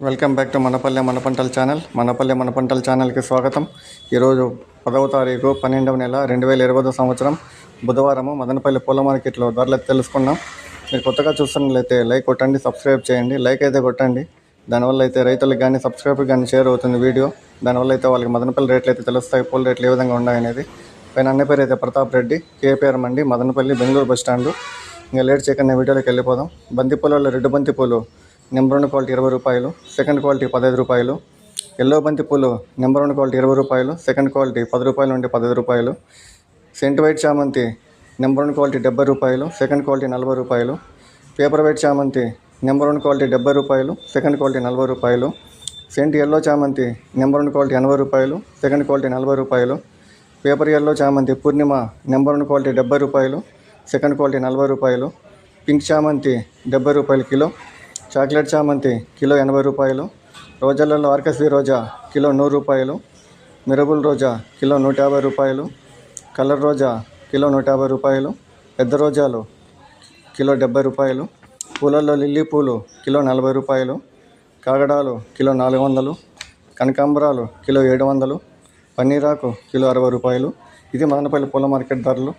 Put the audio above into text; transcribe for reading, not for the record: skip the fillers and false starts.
Welcome back to మనపల్లె మన పంటల channel. మనపల్లె మన పంటల ఛానల్కి స్వాగతం. ఈరోజు 10వ తారీఖు 12వ నెల 2020 సంవత్సరం బుధవారము మదనపల్లి పూల మార్కెట్లో ధరలు తెలుసుకున్నాం. మీరు కొత్తగా చూస్తున్నట్లయితే లైక్ కొట్టండి, సబ్స్క్రైబ్ చేయండి. లైక్ అయితే కొట్టండి, దానివల్ల అయితే రైతులకు కానీ సబ్స్క్రైబర్ కానీ షేర్ అవుతుంది వీడియో. దానివల్ల అయితే వాళ్ళకి మదనపల్లి రేట్లు అయితే తెలుస్తాయి, పూల రేట్లు ఏ విధంగా ఉన్నాయనేది. పైన అన్న పేరు అయితే ప్రతాప్ రెడ్డి, కేపీఆర్ మండి, మదనపల్లి, బెంగళూరు బస్ స్టాండు. ఇంకా లేట్ చేయకుండా వీడియోలోకి వెళ్ళిపోదాం. బంతి పూలలో రెడ్ బంతి పూలు నెంబర్ 1 క్వాలిటీ 20 రూపాయలు, సెకండ్ క్వాలిటీ 15 రూపాయలు. ఎల్లో బంతి పూలు నెంబర్ 1 క్వాలిటీ 20 రూపాయలు, సెకండ్ క్వాలిటీ 10 రూపాయల నుండి 15 రూపాయలు. సెంట్ వైట్ చామంతి నెంబర్ 1 క్వాలిటీ 70 రూపాయలు, సెకండ్ క్వాలిటీ 40 రూపాయలు. పేపర్ వైట్ చామంతి నెంబర్ 1 క్వాలిటీ 70 రూపాయలు, సెకండ్ క్వాలిటీ 40 రూపాయలు. సెంట్ ఎల్లో చామంతి నెంబర్ 1 క్వాలిటీ 80 రూపాయలు, సెకండ్ క్వాలిటీ 40 రూపాయలు. పేపర్ ఎల్లో చామంతి పూర్ణిమ నెంబర్ 1 క్వాలిటీ 70 రూపాయలు, సెకండ్ క్వాలిటీ 40 రూపాయలు. పింక్ చామంతి 70 రూపాయలు కిలో. చాక్లెట్ చామంతి కిలో 80 రూపాయలు. రోజాలలో ఆర్కస్వి రోజా కిలో 100 రూపాయలు. మిరబుల్ రోజా కిలో 150 రూపాయలు. కలర్ రోజా కిలో 150 రూపాయలు. పెద్ద రోజాలు కిలో 70 రూపాయలు. పూలల్లో లిల్లీ పూలు కిలో 40 రూపాయలు. కాగడాలు కిలో 400. కనకాంబరాలు కిలో 700. పన్నీరాకు కిలో 60 రూపాయలు. ఇది మదనపల్లి పూల మార్కెట్ ధరలు.